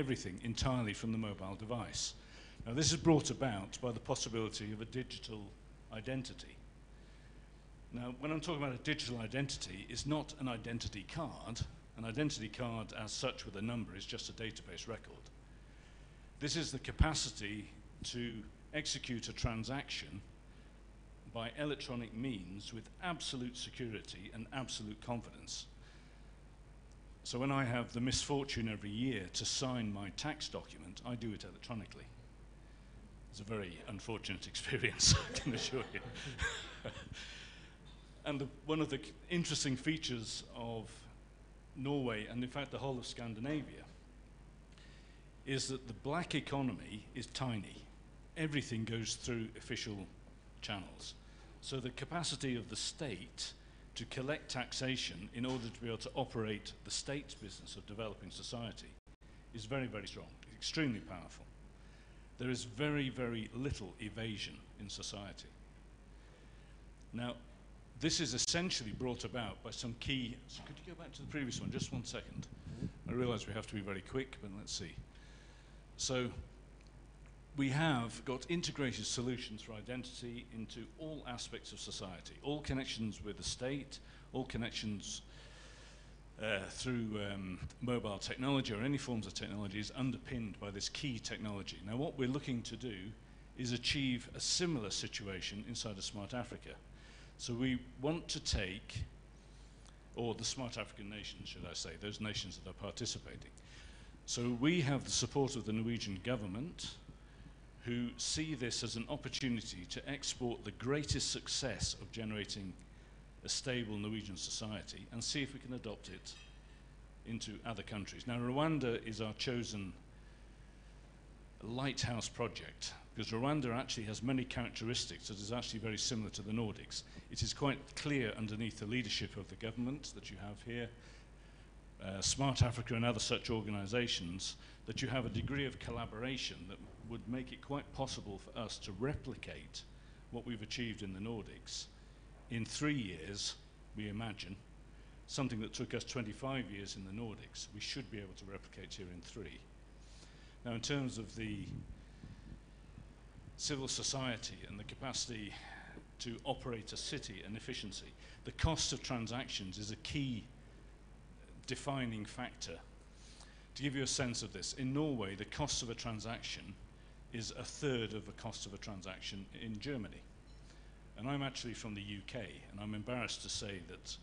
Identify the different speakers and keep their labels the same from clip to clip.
Speaker 1: everything entirely from the mobile device. Now, this is brought about by the possibility of a digital identity. Now, when I'm talking about a digital identity, it's not an identity card. An identity card as such with a number is just a database record. This is the capacity to execute a transaction by electronic means with absolute security and absolute confidence. So when I have the misfortune every year to sign my tax document, I do it electronically. It's a very unfortunate experience, I can assure you. And one of the interesting features of Norway, and in fact the whole of Scandinavia, is that the black economy is tiny. Everything goes through official channels. So the capacity of the state to collect taxation in order to be able to operate the state's business of developing society is very, very strong, extremely powerful. There is very, very little evasion in society. Now, this is essentially brought about by some key... So could you go back to the previous one, just 1 second? I realize we have to be very quick, but let's see. So, we have got integrated solutions for identity into all aspects of society, all connections with the state, all connections through mobile technology or any forms of technology is underpinned by this key technology. Now, what we're looking to do is achieve a similar situation inside of Smart Africa. So we want to take, or the Smart African nations, should I say, those nations that are participating. So we have the support of the Norwegian government, who see this as an opportunity to export the greatest success of generating a stable Norwegian society and see if we can adopt it into other countries. Now, Rwanda is our chosen lighthouse project because Rwanda actually has many characteristics that is actually very similar to the Nordics. It is quite clear underneath the leadership of the government that you have here, Smart Africa and other such organizations, that you have a degree of collaboration that would make it quite possible for us to replicate what we've achieved in the Nordics in 3 years, we imagine. Something that took us 25 years in the Nordics, we should be able to replicate here in 3. Now, in terms of the civil society and the capacity to operate a city and efficiency, the cost of transactions is a key defining factor. To give you a sense of this, in Norway, the cost of a transaction is 1/3 of the cost of a transaction in Germany. And I'm actually from the UK, and I'm embarrassed to say that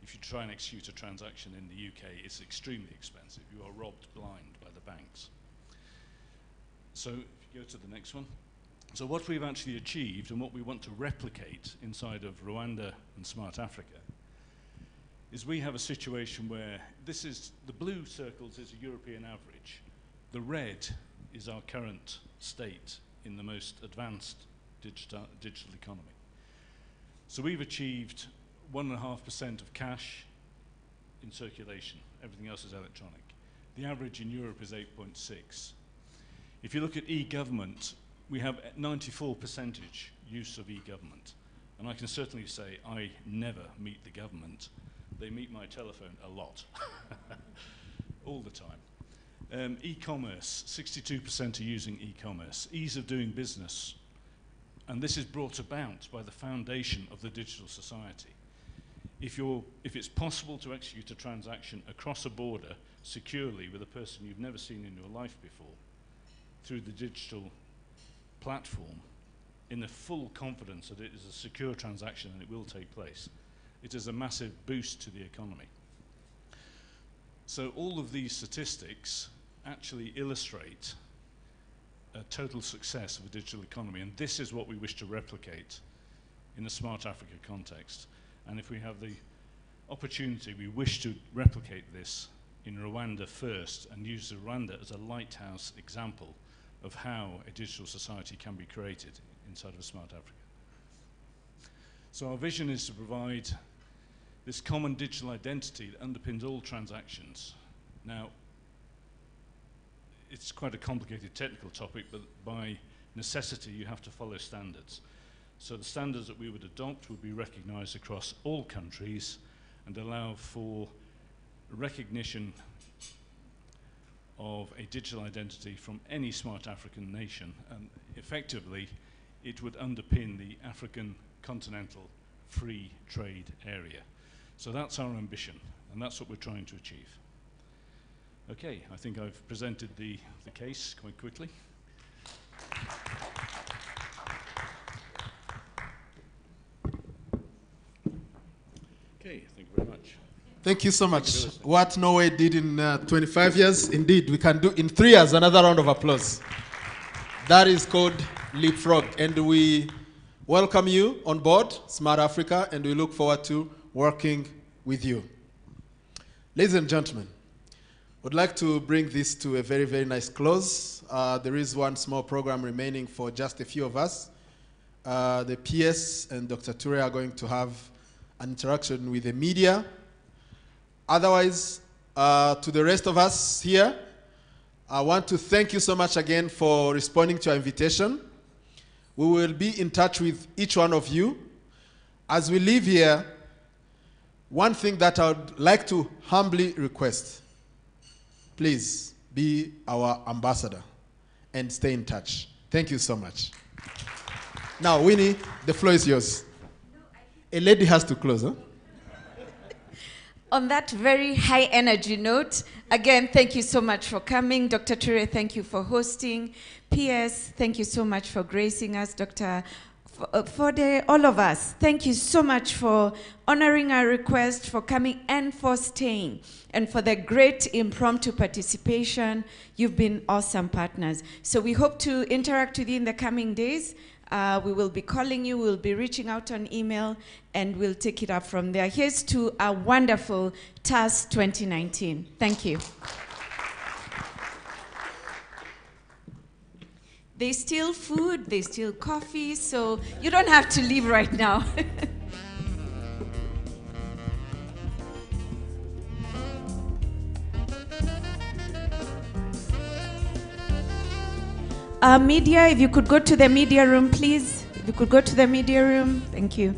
Speaker 1: if you try and execute a transaction in the UK, it's extremely expensive. You are robbed blind by the banks. So if you go to the next one. So what we've actually achieved and what we want to replicate inside of Rwanda and Smart Africa is we have a situation where this is, the blue circles is a European average. The red is our current state in the most advanced digital economy. So we've achieved 1.5% of cash in circulation. Everything else is electronic. The average in Europe is 8.6. If you look at e-government, we have 94% use of e-government. And I can certainly say I never meet the government. They meet my telephone a lot, all the time. E-commerce, 62% are using e-commerce. Ease of doing business. And this is brought about by the foundation of the digital society. If it's possible to execute a transaction across a border securely with a person you've never seen in your life before, through the digital platform, in the full confidence that it is a secure transaction and it will take place, it is a massive boost to the economy. So all of these statistics actually illustrate a total success of a digital economy, and this is what we wish to replicate in the Smart Africa context. And if we have the opportunity, we wish to replicate this in Rwanda first and use Rwanda as a lighthouse example of how a digital society can be created inside of a Smart Africa. So our vision is to provide this common digital identity that underpins all transactions. Now, it's quite a complicated technical topic, but by necessity you have to follow standards. So the standards that we would adopt would be recognized across all countries and allow for recognition of a digital identity from any smart African nation, and effectively it would underpin the African continental free trade area. So that's our ambition, and that's what we're trying to achieve. Okay, I think I've presented the case quite quickly. Okay, thank you very much.
Speaker 2: Thank you so much. What Norway did in 25 years, indeed, we can do in 3 years. Another round of applause. That is called Leapfrog, and we welcome you on board Smart Africa, and we look forward to working with you. Ladies and gentlemen, I'd like to bring this to a very, very nice close. There is one small program remaining for just a few of us. The PS and Dr. Ture are going to have an interaction with the media. Otherwise, to the rest of us here, I want to thank you so much again for responding to our invitation. We will be in touch with each one of you. As we leave here, one thing that I would like to humbly request, please be our ambassador and stay in touch. Thank you so much. Now, Winnie, the floor is yours. A lady has to close, huh?
Speaker 3: On that very high energy note, again, thank you so much for coming. Dr. Ture, thank you for hosting. PS, thank you so much for gracing us. Dr. All of us, thank you so much for honoring our request, for coming and for staying, and for the great impromptu participation. You've been awesome partners. So we hope to interact with you in the coming days. We will be calling you, we'll be reaching out on email, and we'll take it up from there. Here's to a wonderful TAS 2019. Thank you. There's still food, there's still coffee, so you don't have to leave right now. Media, if you could go to the media room, please. If you could go to the media room, thank you.